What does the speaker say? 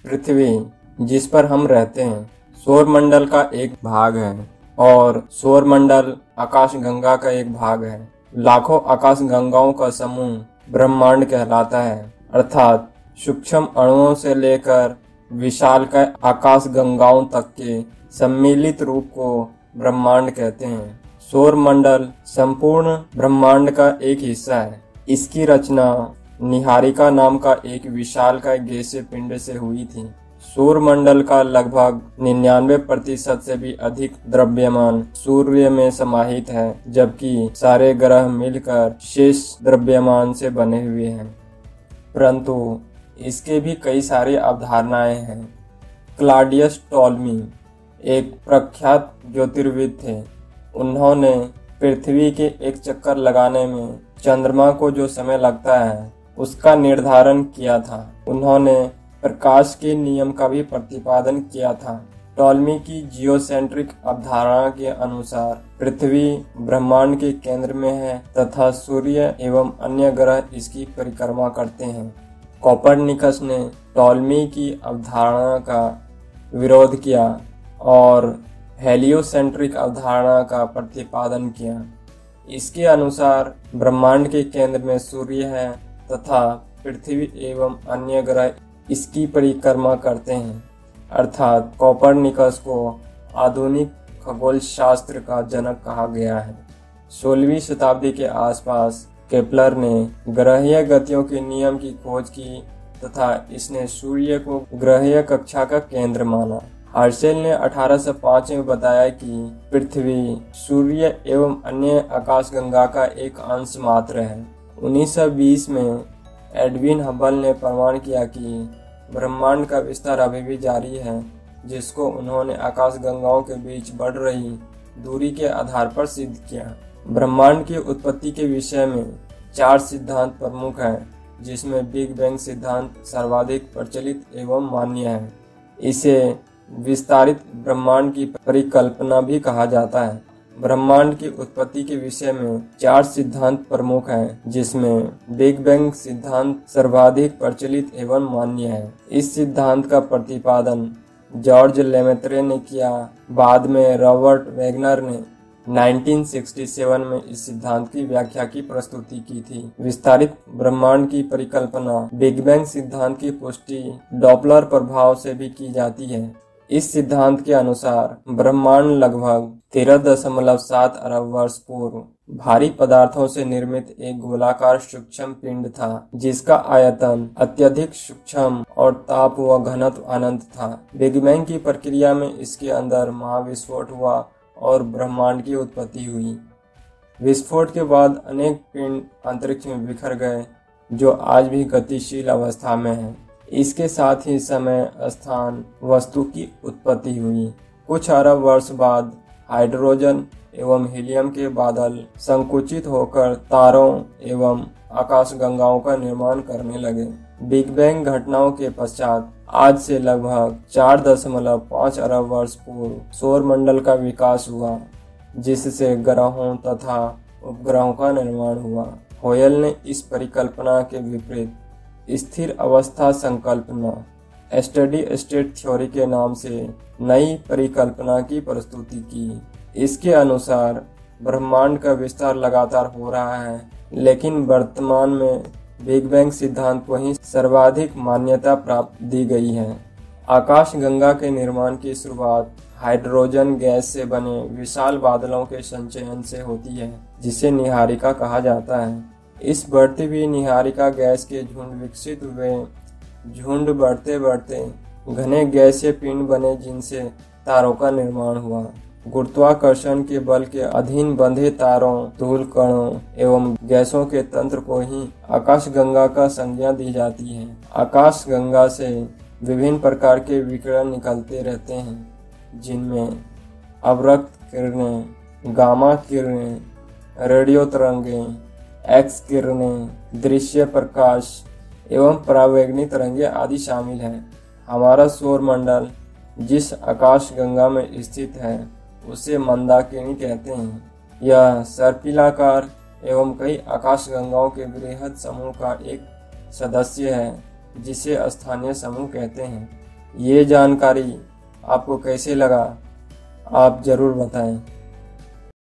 पृथ्वी जिस पर हम रहते हैं सौरमंडल का एक भाग है और सौरमंडल आकाशगंगा का एक भाग है। लाखों आकाशगंगाओं का समूह ब्रह्मांड कहलाता है, अर्थात सूक्ष्म अणुओं से लेकर विशालकाय आकाशगंगाओं तक के सम्मिलित रूप को ब्रह्मांड कहते हैं। सौरमंडल संपूर्ण ब्रह्मांड का एक हिस्सा है। इसकी रचना निहारिका नाम का एक विशालकाय गैसीय पिंड से हुई थी। सौरमंडल का लगभग 99% से भी अधिक द्रव्यमान सूर्य में समाहित है, जबकि सारे ग्रह मिलकर शेष द्रव्यमान से बने हुए हैं। परंतु इसके भी कई सारी अवधारणाएं हैं। क्लॉडियस टॉलमी एक प्रख्यात ज्योतिर्विद थे। उन्होंने पृथ्वी के एक चक्कर लगाने में चंद्रमा को जो समय लगता है उसका निर्धारण किया था। उन्होंने प्रकाश के नियम का भी प्रतिपादन किया था। टॉलमी की जियोसेंट्रिक अवधारणा के अनुसार पृथ्वी ब्रह्मांड के केंद्र में है तथा सूर्य एवं अन्य ग्रह इसकी परिक्रमा करते हैं। कोपरनिकस ने टॉलमी की अवधारणा का विरोध किया और हेलियोसेंट्रिक अवधारणा का प्रतिपादन किया। इसके अनुसार ब्रह्मांड के केंद्र में सूर्य है तथा पृथ्वी एवं अन्य ग्रह इसकी परिक्रमा करते हैं, अर्थात कोपरनिकस को आधुनिक खगोल शास्त्र का जनक कहा गया है। 16वीं शताब्दी के आसपास केपलर ने ग्रहीय गतियों के नियम की खोज की तथा इसने सूर्य को ग्रहीय कक्षा का केंद्र माना। हर्शेल ने 1805 में बताया कि पृथ्वी सूर्य एवं अन्य आकाशगंगा का एक अंश मात्र है। 1920 में एडविन हबल ने प्रमाण किया कि ब्रह्मांड का विस्तार अभी भी जारी है, जिसको उन्होंने आकाशगंगाओं के बीच बढ़ रही दूरी के आधार पर सिद्ध किया। ब्रह्मांड की उत्पत्ति के विषय में 4 सिद्धांत प्रमुख हैं, जिसमें बिग बैंग सिद्धांत सर्वाधिक प्रचलित एवं मान्य है। इसे विस्तारित ब्रह्मांड की परिकल्पना भी कहा जाता है। ब्रह्मांड की उत्पत्ति के विषय में 4 सिद्धांत प्रमुख हैं, जिसमें बिग बैंग सिद्धांत सर्वाधिक प्रचलित एवं मान्य है। इस सिद्धांत का प्रतिपादन जॉर्ज लेमेत्रे ने किया। बाद में रॉबर्ट वैगनर ने 1967 में इस सिद्धांत की व्याख्या की प्रस्तुति की थी। विस्तारित ब्रह्मांड की परिकल्पना बिग बैंग सिद्धांत की पुष्टि डॉपलर प्रभाव से भी की जाती है। इस सिद्धांत के अनुसार ब्रह्मांड लगभग 13.7 अरब वर्ष पूर्व भारी पदार्थों से निर्मित एक गोलाकार सूक्ष्म पिंड था, जिसका आयतन अत्यधिक सूक्ष्म और ताप व घनत्व अनंत था। बिग बैंग की प्रक्रिया में इसके अंदर महाविस्फोट हुआ और ब्रह्मांड की उत्पत्ति हुई। विस्फोट के बाद अनेक पिंड अंतरिक्ष में बिखर गए, जो आज भी गतिशील अवस्था में है। इसके साथ ही समय, स्थान, वस्तु की उत्पत्ति हुई। कुछ अरब वर्ष बाद हाइड्रोजन एवं हीलियम के बादल संकुचित होकर तारों एवं आकाशगंगाओं का निर्माण करने लगे। बिग बैंग घटनाओं के पश्चात आज से लगभग 4.5 अरब वर्ष पूर्व सौरमंडल का विकास हुआ, जिससे ग्रहों तथा उपग्रहों का निर्माण हुआ। होयल ने इस परिकल्पना के विपरीत स्थिर अवस्था संकल्पना स्टडी स्टेट थ्योरी के नाम से नई परिकल्पना की प्रस्तुति की। इसके अनुसार ब्रह्मांड का विस्तार लगातार हो रहा है, लेकिन वर्तमान में बिग बैंग सिद्धांत को ही सर्वाधिक मान्यता प्राप्त दी गई है। आकाशगंगा के निर्माण की शुरुआत हाइड्रोजन गैस से बने विशाल बादलों के संचयन से होती है, जिसे निहारिका कहा जाता है। इस बढ़ती हुई निहारिका गैस के झुंड विकसित हुए। झुंड बढ़ते बढ़ते घने गैसीय पिंड बने, जिनसे तारों का निर्माण हुआ। गुरुत्वाकर्षण के बल के अधीन बंधे तारों, धूल कणों एवं गैसों के तंत्र को ही आकाशगंगा का संज्ञा दी जाती है। आकाशगंगा से विभिन्न प्रकार के विकिरण निकलते रहते हैं, जिनमें अवरक्त किरणें, गामा किरणें, रेडियो तरंगें, एक्स किरणें, दृश्य प्रकाश एवं परावैंगनी तरंगे आदि शामिल हैं। हमारा सौरमंडल जिस आकाशगंगा में स्थित है उसे मंदाकिनी कहते हैं। यह सर्पिलाकार एवं कई आकाशगंगाओं के बृहद समूह का एक सदस्य है, जिसे स्थानीय समूह कहते हैं। ये जानकारी आपको कैसे लगा आप ज़रूर बताएं।